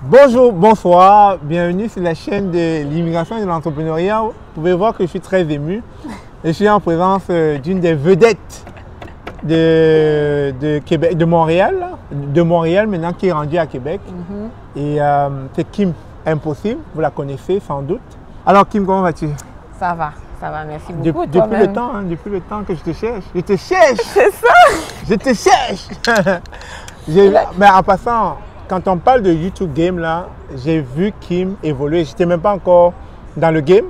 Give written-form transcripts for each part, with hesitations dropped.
Bonjour, bonsoir, bienvenue sur la chaîne de l'immigration et de l'entrepreneuriat. Vous pouvez voir que je suis très ému. Je suis en présence d'une des vedettes de Québec, de Montréal maintenant qui est rendue à Québec. Et c'est Kim Impossible, vous la connaissez sans doute. Alors Kim, comment vas-tu? Ça va, merci beaucoup. Depuis le temps que je te cherche. Je te cherche! C'est ça! Je te cherche! Mais en passant, quand on parle de YouTube Game, là, j'ai vu Kim évoluer. Je n'étais même pas encore dans le game.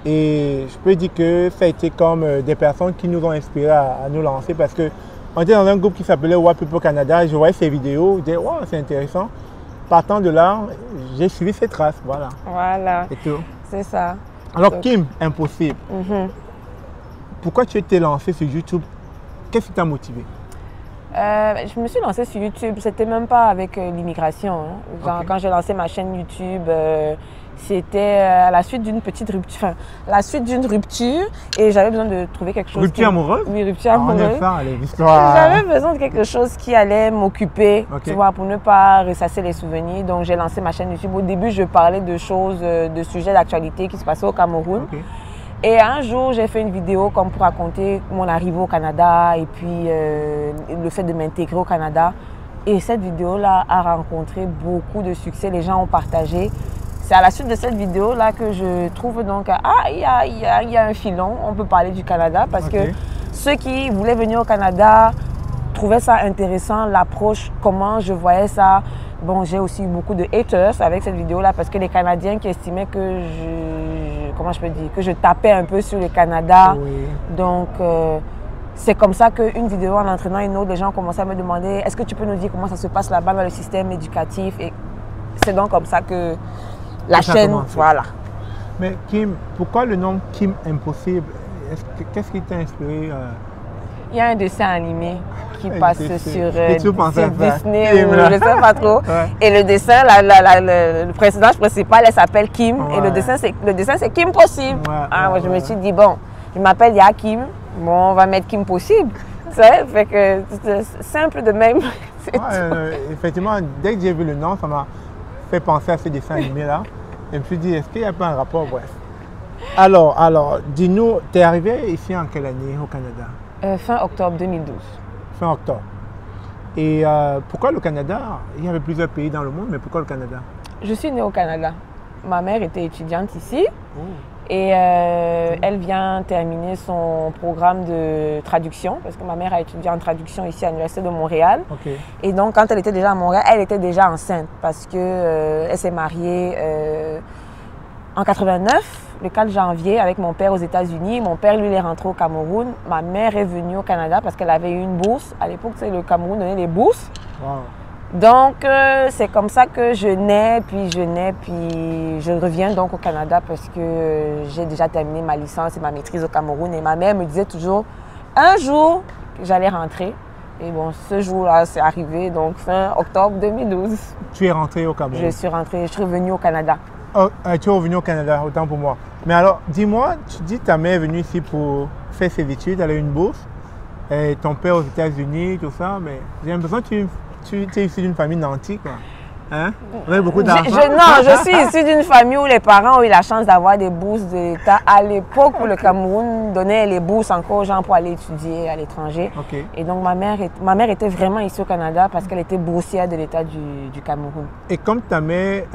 Et je peux dire que ça a été comme des personnes qui nous ont inspirés à nous lancer parce qu'on était dans un groupe qui s'appelait White People Canada. Je voyais ses vidéos, je disais, wow, c'est intéressant. Partant de là, j'ai suivi ses traces. Voilà. Voilà. C'est tout. C'est ça. Alors, Donc, Kim Impossible, pourquoi tu t'es lancé sur YouTube? Qu'est-ce qui t'a motivé? je me suis lancée sur YouTube, c'était même pas avec l'immigration. Hein. Okay. Quand j'ai lancé ma chaîne YouTube, c'était à la suite d'une petite rupture, enfin, la suite d'une rupture, et j'avais besoin de trouver quelque chose. Rupture amoureuse? Oui, rupture amoureuse. On aime ça, l'histoire. J'avais besoin de quelque chose qui allait m'occuper, Okay. tu vois, pour ne pas ressasser les souvenirs. Donc j'ai lancé ma chaîne YouTube. Au début, je parlais de choses, de sujets d'actualité qui se passaient au Cameroun. Okay. Et un jour, j'ai fait une vidéo comme pour raconter mon arrivée au Canada et puis le fait de m'intégrer au Canada. Et cette vidéo-là a rencontré beaucoup de succès. Les gens ont partagé. C'est à la suite de cette vidéo-là que je trouve donc, il y a un filon, on peut parler du Canada parce que ceux qui voulaient venir au Canada trouvaient ça intéressant, l'approche, comment je voyais ça. Bon, j'ai aussi eu beaucoup de haters avec cette vidéo-là parce que les Canadiens qui estimaient que que je tapais un peu sur le Canada. Oui. Donc, c'est comme ça qu'une vidéo en entraînant une autre, les gens ont commencé à me demander est-ce que tu peux nous dire comment ça se passe là-bas dans le système éducatif? Et c'est donc comme ça que la chaîne, voilà. Mais Kim, pourquoi le nom Kim Impossible? Qu'est-ce qui t'a inspiré? Il y a un dessin animé qui passe sur Disney ou je ne sais pas trop. Ouais. Et le dessin, le personnage principal, elle s'appelle Kim. Ouais. Et le dessin, c'est Kim Possible. Ouais, moi, je me suis dit, bon, je m'appelle Kim. Bon, on va mettre Kim Possible. Ça fait que c'est simple de même. Effectivement, dès que j'ai vu le nom, ça m'a fait penser à ce dessin animé-là. Et je me suis dit, est-ce qu'il n'y a pas un rapport? Bref. Alors dis-nous, tu es arrivé ici en quelle année au Canada? Fin octobre 2012. Fin octobre. Et pourquoi le Canada? Il y avait plusieurs pays dans le monde, mais pourquoi le Canada? Je suis née au Canada. Ma mère était étudiante ici. Et elle vient terminer son programme de traduction, parce que ma mère a étudié en traduction ici à l'Université de Montréal. Okay. Et donc, quand elle était déjà à Montréal, elle était déjà enceinte, parce qu'elle s'est mariée en 89, le 4 janvier, avec mon père aux États-Unis. Mon père, lui, il est rentré au Cameroun. Ma mère est venue au Canada parce qu'elle avait eu une bourse. À l'époque, le Cameroun donnait des bourses. Wow. Donc, c'est comme ça que je nais, puis je reviens donc au Canada parce que j'ai déjà terminé ma licence et ma maîtrise au Cameroun. Et ma mère me disait toujours, un jour, j'allais rentrer. Et bon, ce jour-là, c'est arrivé, donc fin octobre 2012. Tu es rentrée au Cameroun? Je suis rentrée, je suis revenue au Canada. Oh, tu es revenue au Canada, autant pour moi. Mais alors, dis-moi, tu dis que ta mère est venue ici pour faire ses études, elle a eu une bourse, et ton père aux États-Unis, tout ça, mais j'ai l'impression que tu es issu d'une famille nantie, quoi. Hein? Vous avez beaucoup d'argent? Non, je suis issue d'une famille où les parents ont eu la chance d'avoir des bourses de l'État. À l'époque où le Cameroun donnait les bourses encore aux gens pour aller étudier à l'étranger. Okay. Et donc ma mère était vraiment ici au Canada parce qu'elle était boursière de l'État du Cameroun. Et comme ta mère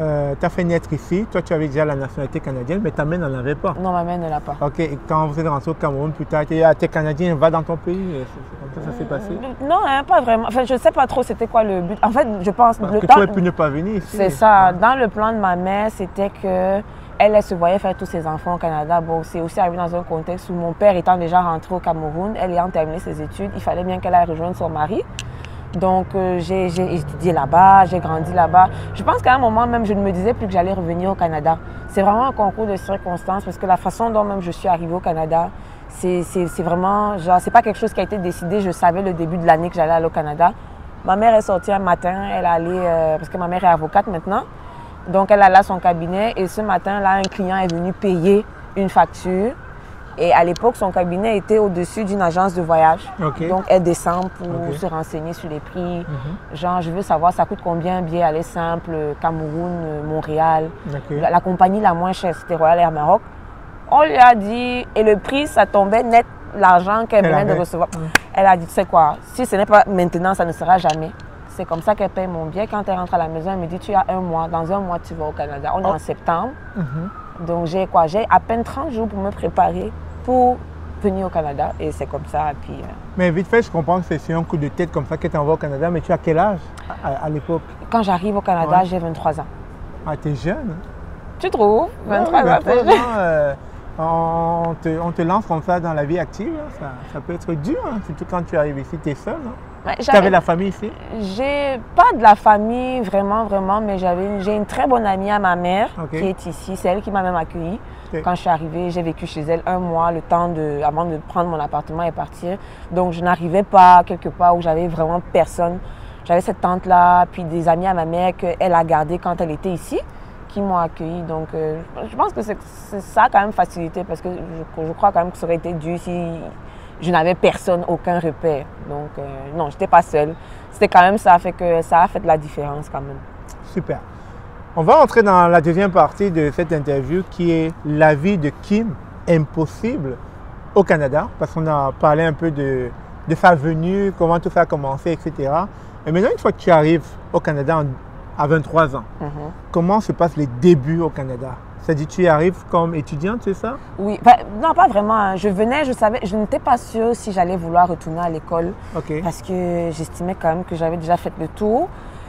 t'a fait naître ici, toi tu avais déjà la nationalité canadienne, mais ta mère n'en avait pas? Non, ma mère ne l'a pas. Ok, et quand vous êtes rentré au Cameroun plus tard, tu es canadien, va dans ton pays, comme ça s'est passé? Non, hein, pas vraiment. Enfin, je ne sais pas trop c'était quoi le but. En fait, je pense... Parce que tu aurais pu ne pas venir ici. C'est ça. Dans le plan de ma mère, c'était que elle se voyait faire tous ses enfants au Canada. Bon, c'est aussi arrivé dans un contexte où mon père étant déjà rentré au Cameroun, elle ayant terminé ses études, il fallait bien qu'elle aille rejoindre son mari. Donc, j'ai étudié là-bas, j'ai grandi là-bas. Je pense qu'à un moment même, je ne me disais plus que j'allais revenir au Canada. C'est vraiment un concours de circonstances parce que la façon dont même je suis arrivée au Canada, c'est vraiment, genre, c'est pas quelque chose qui a été décidé. Je savais le début de l'année que j'allais aller au Canada. Ma mère est sortie un matin, elle allait, parce que ma mère est avocate maintenant, donc elle allait à son cabinet et ce matin-là, un client est venu payer une facture Et à l'époque, son cabinet était au-dessus d'une agence de voyage. Ok. Donc, elle descend pour Ok. se renseigner sur les prix. Genre, je veux savoir, ça coûte combien un billet aller simple, Cameroun, Montréal. Ok. La compagnie la moins chère, c'était Royal Air Maroc. On lui a dit, et le prix, ça tombait net l'argent qu'elle venait de avait. recevoir. Elle a dit, tu sais quoi, si ce n'est pas maintenant, ça ne sera jamais. C'est comme ça qu'elle paye mon billet. Quand elle rentre à la maison, elle me dit, tu as un mois, dans un mois, tu vas au Canada. On est en septembre. Donc, j'ai à peine 30 jours pour me préparer pour venir au Canada. Et c'est comme ça. Et puis, Mais vite fait, je comprends que c'est sur un coup de tête comme ça que tu envoies au Canada, mais tu as quel âge à l'époque? quand j'arrive au Canada, Ouais. j'ai 23 ans. Ah, t'es jeune. Tu trouves? 23 ans, 23 c'est jeune. ans, on te lance comme ça dans la vie active, hein, ça peut être dur, hein, surtout quand tu arrives ici, tu es seul. Hein. Ouais, Tu avais la famille ici? J'ai pas de la famille vraiment, mais j'ai une très bonne amie à ma mère Ok. qui est ici. C'est elle qui m'a même accueillie. Ok. Quand je suis arrivée, j'ai vécu chez elle un mois, le temps avant de prendre mon appartement et partir. Donc je n'arrivais pas quelque part où j'avais vraiment personne. J'avais cette tante-là, puis des amis à ma mère qu'elle a gardées quand elle était ici, qui m'ont accueillie. Donc je pense que ça a quand même facilité parce que je crois quand même que ça aurait été dur si je n'avais personne, aucun repère. Donc, non, je n'étais pas seule. C'était quand même ça, fait que ça a fait de la différence quand même. Super. On va entrer dans la deuxième partie de cette interview qui est la vie de Kim impossible au Canada, parce qu'on a parlé un peu de sa venue, comment tout ça a commencé, etc. Et maintenant, une fois que tu arrives au Canada à 23 ans, comment se passent les débuts au Canada? C'est-à-dire tu y arrives comme étudiante, c'est ça? Oui, non, pas vraiment. Hein. Je n'étais pas sûre si j'allais vouloir retourner à l'école Ok. parce que j'estimais quand même que j'avais déjà fait le tour.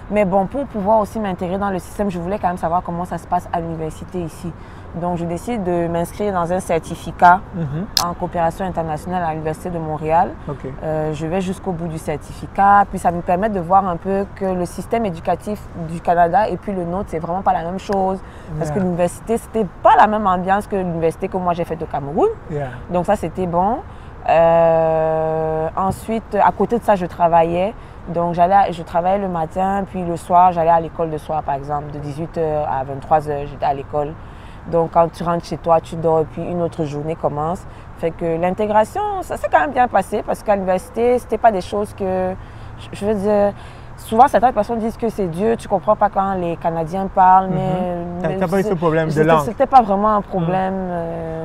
Mais bon, pour pouvoir aussi m'intégrer dans le système, je voulais quand même savoir comment ça se passe à l'université ici. Donc, je décide de m'inscrire dans un certificat en coopération internationale à l'Université de Montréal. Ok. Je vais jusqu'au bout du certificat. Puis, ça me permet de voir un peu que le système éducatif du Canada et puis le nôtre, c'est vraiment pas la même chose. Parce que l'université, c'était pas la même ambiance que l'université que moi j'ai faite au Cameroun. Yeah. Donc, ça, c'était bon. Ensuite, à côté de ça, je travaillais. Donc, je travaillais le matin, puis le soir, j'allais à l'école de soir, par exemple, de 18h à 23h, j'étais à l'école. Donc, quand tu rentres chez toi, tu dors et puis une autre journée commence. Fait que l'intégration, ça s'est quand même bien passé parce qu'à l'université, c'était pas des choses que, je veux dire, souvent certaines personnes disent que c'est dur, tu comprends pas quand les Canadiens parlent, mais T'as pas eu ce problème de langue? C'était pas vraiment un problème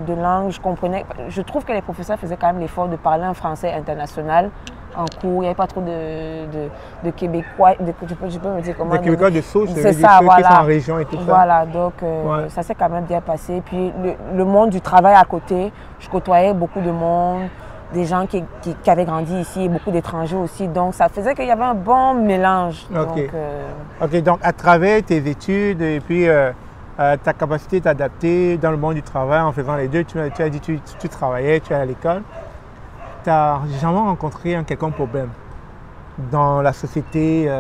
de langue, je comprenais. Je trouve que les professeurs faisaient quand même l'effort de parler un français international en cours, il n'y avait pas trop de Québécois, je peux me dire comment. Des Québécois de souche, c'est ceux ça, qui sont en région et tout ça. Voilà, donc ça s'est quand même bien passé. Puis le monde du travail à côté, je côtoyais beaucoup de monde, des gens qui avaient grandi ici, beaucoup d'étrangers aussi. Donc ça faisait qu'il y avait un bon mélange. Ok. Donc à travers tes études et puis ta capacité de t'adapter dans le monde du travail en faisant les deux, tu as dit que tu travaillais, tu es à l'école. Tu n'as jamais rencontré un quelconque problème dans la société?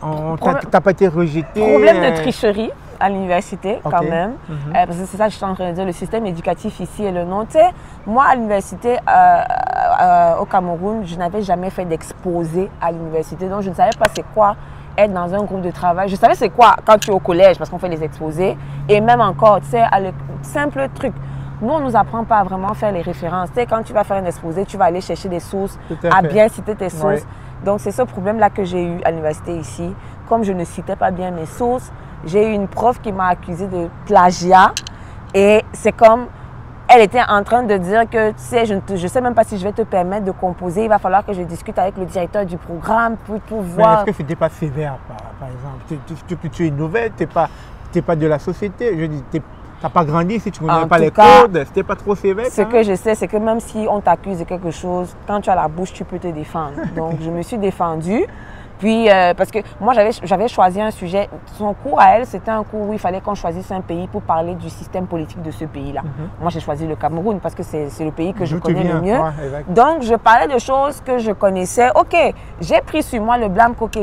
Tu n'as pas été rejeté? Problème de tricherie à l'université quand Ok. même. Parce que c'est ça que je suis en train de dire, le système éducatif ici est le nom. Tu sais, moi à l'université au Cameroun, je n'avais jamais fait d'exposé à l'université. Donc je ne savais pas c'est quoi être dans un groupe de travail. Je savais c'est quoi quand tu es au collège parce qu'on fait les exposés. Et même encore, tu sais, simple truc. Nous, on ne nous apprend pas à vraiment faire les références. Tu sais, quand tu vas faire un exposé, tu vas aller chercher des sources, à bien citer tes sources. Ouais. Donc, c'est ce problème-là que j'ai eu à l'université ici. Comme je ne citais pas bien mes sources, j'ai eu une prof qui m'a accusée de plagiat. Et c'est comme, elle était en train de dire que, tu sais, je ne sais même pas si je vais te permettre de composer. Il va falloir que je discute avec le directeur du programme pour Mais voir. est-ce que ce n'était pas sévère, par exemple? Tu es nouvelle, tu n'es pas de la société. Je dis, tu n'as pas grandi si tu ne connais pas les codes. C'était pas trop sévère? Ce que je sais, c'est que même si on t'accuse de quelque chose, quand tu as la bouche, tu peux te défendre. Donc, je me suis défendue. Puis, parce que moi, j'avais choisi un sujet. Son cours à elle, c'était un cours où il fallait qu'on choisisse un pays pour parler du système politique de ce pays-là. Moi, j'ai choisi le Cameroun parce que c'est le pays que je connais le mieux. Ouais, donc, je parlais de choses que je connaissais. OK, j'ai pris sur moi le blâme qu'OK,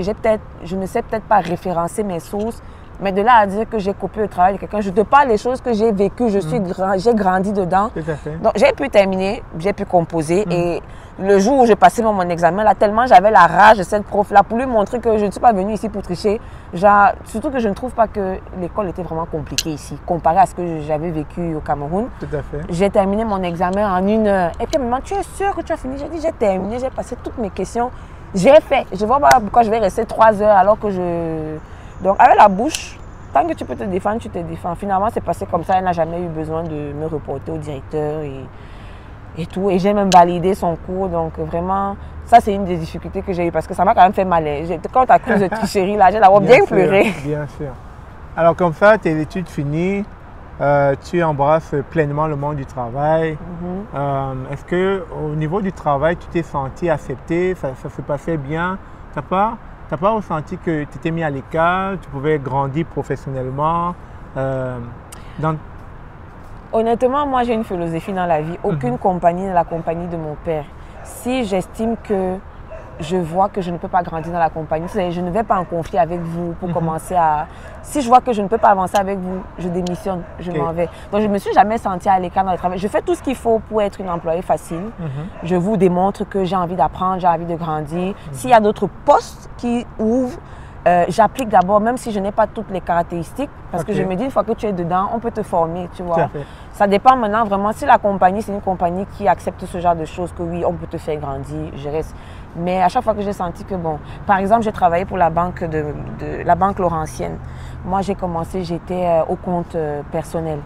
je ne sais peut-être pas référencer mes sources. Mais de là à dire que j'ai copié le travail de quelqu'un, je te parle des choses que j'ai vécues, j'ai grandi dedans. Tout à fait. Donc j'ai pu terminer, j'ai pu composer et le jour où j'ai passé mon examen, là, tellement j'avais la rage de cette prof-là pour lui montrer que je ne suis pas venue ici pour tricher. Genre, surtout que je ne trouve pas que l'école était vraiment compliquée ici, comparé à ce que j'avais vécu au Cameroun. Tout à fait. J'ai terminé mon examen en 1 heure. Et puis, elle me demande, tu es sûre que tu as fini? J'ai dit, j'ai terminé, j'ai passé toutes mes questions. J'ai fait. Je ne vois pas pourquoi je vais rester 3 heures alors que je... Donc, avec la bouche, tant que tu peux te défendre, tu te défends. Finalement, c'est passé comme ça. Elle n'a jamais eu besoin de me reporter au directeur et tout. Et j'ai même validé son cours. Donc, vraiment, ça, c'est une des difficultés que j'ai eues parce que ça m'a quand même fait mal. Quand tu accuses de tricherie, là, j'ai d'abord bien pleuré. Bien sûr. Alors, comme ça, tes études finies, tu embrasses pleinement le monde du travail. Est-ce qu'au niveau du travail, tu t'es senti accepté? Ça se passait bien? Tu n'as pas ressenti que tu t'es mis à l'écart, tu pouvais grandir professionnellement Honnêtement, moi, j'ai une philosophie dans la vie. Aucune compagnie n'est la compagnie de mon père. Si j'estime que je vois que je ne peux pas grandir dans la compagnie, je ne vais pas en conflit avec vous pour commencer à... Si je vois que je ne peux pas avancer avec vous, je démissionne, je m'en vais. Donc, je ne me suis jamais sentie à l'écart dans le travail. Je fais tout ce qu'il faut pour être une employée facile. Je vous démontre que j'ai envie d'apprendre, j'ai envie de grandir. S'il y a d'autres postes qui ouvrent, j'applique d'abord, même si je n'ai pas toutes les caractéristiques, parce que je me dis, une fois que tu es dedans, on peut te former, tu vois. Ça dépend maintenant vraiment, si la compagnie, c'est une compagnie qui accepte ce genre de choses, que oui, on peut te faire grandir, je reste. Mais à chaque fois que j'ai senti que, bon, par exemple, j'ai travaillé pour la banque la banque Laurentienne. Moi, j'ai commencé, j'étais au compte personnel.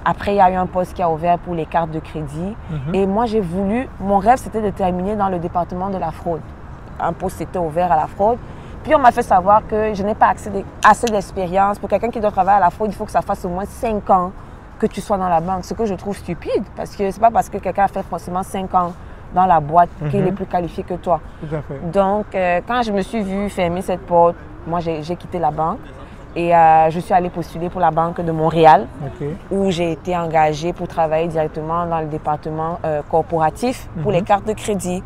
Après, il y a eu un poste qui a ouvert pour les cartes de crédit. Et moi, j'ai voulu, mon rêve, c'était de terminer dans le département de la fraude. Un poste s'était ouvert à la fraude. Puis on m'a fait savoir que je n'ai pas assez d'expérience. Pour quelqu'un qui doit travailler à la fraude, il faut que ça fasse au moins 5 ans que tu sois dans la banque. Ce que je trouve stupide, parce que ce n'est pas parce que quelqu'un a fait forcément 5 ans dans la boîte qu'il est plus qualifié que toi. Tout à fait. Donc, quand je me suis vue fermer cette porte, moi, j'ai quitté la banque et je suis allée postuler pour la Banque de Montréal, où j'ai été engagée pour travailler directement dans le département corporatif pour les cartes de crédit.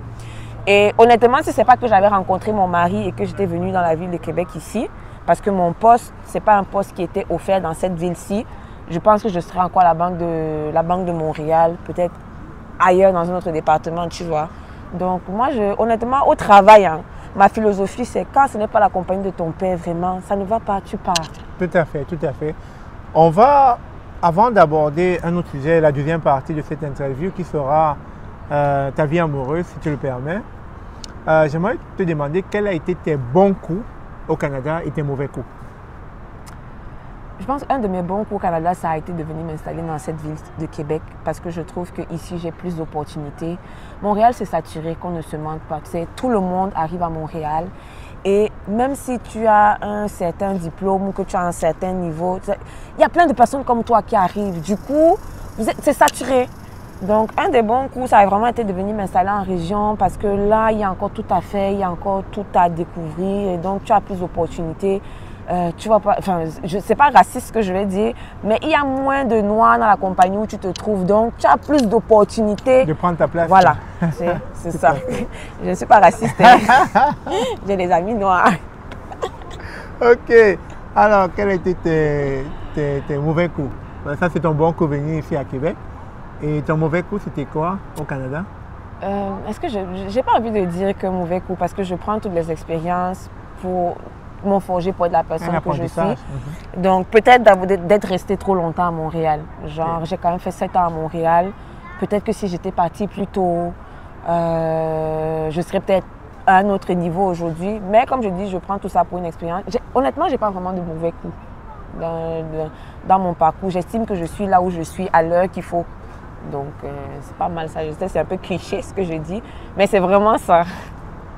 Et honnêtement, si ce n'est pas que j'avais rencontré mon mari et que j'étais venue dans la ville de Québec ici, parce que mon poste, ce n'est pas un poste qui était offert dans cette ville-ci, je pense que je serais encore à la Banque de Montréal, peut-être ailleurs dans un autre département, tu vois. Donc moi, honnêtement, au travail, hein, ma philosophie, c'est quand ce n'est pas la compagnie de ton père, vraiment, ça ne va pas, tu pars. Tout à fait, tout à fait. On va, avant d'aborder un autre sujet, la deuxième partie de cette interview qui sera ta vie amoureuse, si tu le permets. J'aimerais te demander quels ont été tes bons coups au Canada et tes mauvais coups. Je pense qu'un de mes bons coups au Canada, ça a été de venir m'installer dans cette ville de Québec parce que je trouve qu'ici, j'ai plus d'opportunités. Montréal, c'est saturé, qu'on ne se mente pas. Tu sais, tout le monde arrive à Montréal et même si tu as un certain diplôme ou que tu as un certain niveau, il y a plein de personnes comme toi qui arrivent. Du coup, c'est saturé. Donc, un des bons coups, ça a vraiment été de venir m'installer en région parce que là, il y a encore tout à faire, il y a encore tout à découvrir et donc tu as plus d'opportunités. Tu vois pas, enfin, c'est pas raciste ce que je vais dire, mais il y a moins de noirs dans la compagnie où tu te trouves, donc tu as plus d'opportunités. De prendre ta place. Voilà, c'est ça. Je ne suis pas raciste, hein. J'ai des amis noirs. Ok, alors quels étaient tes mauvais coups? Ça, c'est ton bon coup venir ici à Québec. Et ton mauvais coup, c'était quoi au Canada? Est-ce que j'ai pas envie de dire que mauvais coup parce que je prends toutes les expériences pour m'en forger pour être la personne que je suis. Donc peut-être d'être restée trop longtemps à Montréal. Genre, j'ai quand même fait 7 ans à Montréal. Peut-être que si j'étais partie plus tôt, je serais peut-être à un autre niveau aujourd'hui. Mais comme je dis, je prends tout ça pour une expérience. Honnêtement, j'ai pas vraiment de mauvais coups dans mon parcours. J'estime que je suis là où je suis à l'heure qu'il faut. Donc, c'est pas mal ça. Je sais, c'est un peu cliché ce que je dis, mais c'est vraiment ça.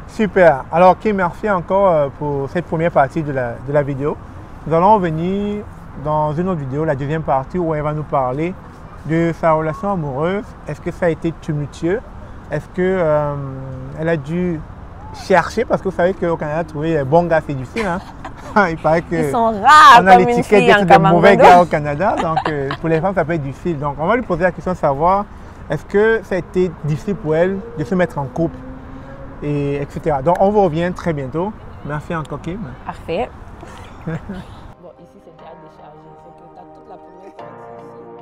Super. Alors, Kim, merci encore pour cette première partie de la vidéo. Nous allons revenir dans une autre vidéo, la deuxième partie, où elle va nous parler de sa relation amoureuse. Est-ce que ça a été tumultueux? Est-ce qu'elle a dû chercher? Parce que vous savez qu'au Canada, trouver les bons gars, c'est difficile. Hein? Il paraît que ils sont rares on a l'étiquette d'être des mauvais gars au Canada. Donc, pour les femmes, ça peut être difficile. Donc, on va lui poser la question de savoir est-ce que ça a été difficile pour elle de se mettre en couple, et etc. Donc, on vous revient très bientôt. Merci encore, Kim. Parfait. Bon, ici, c'est déjà déchargé. C'est que tu as toute la première partie ici.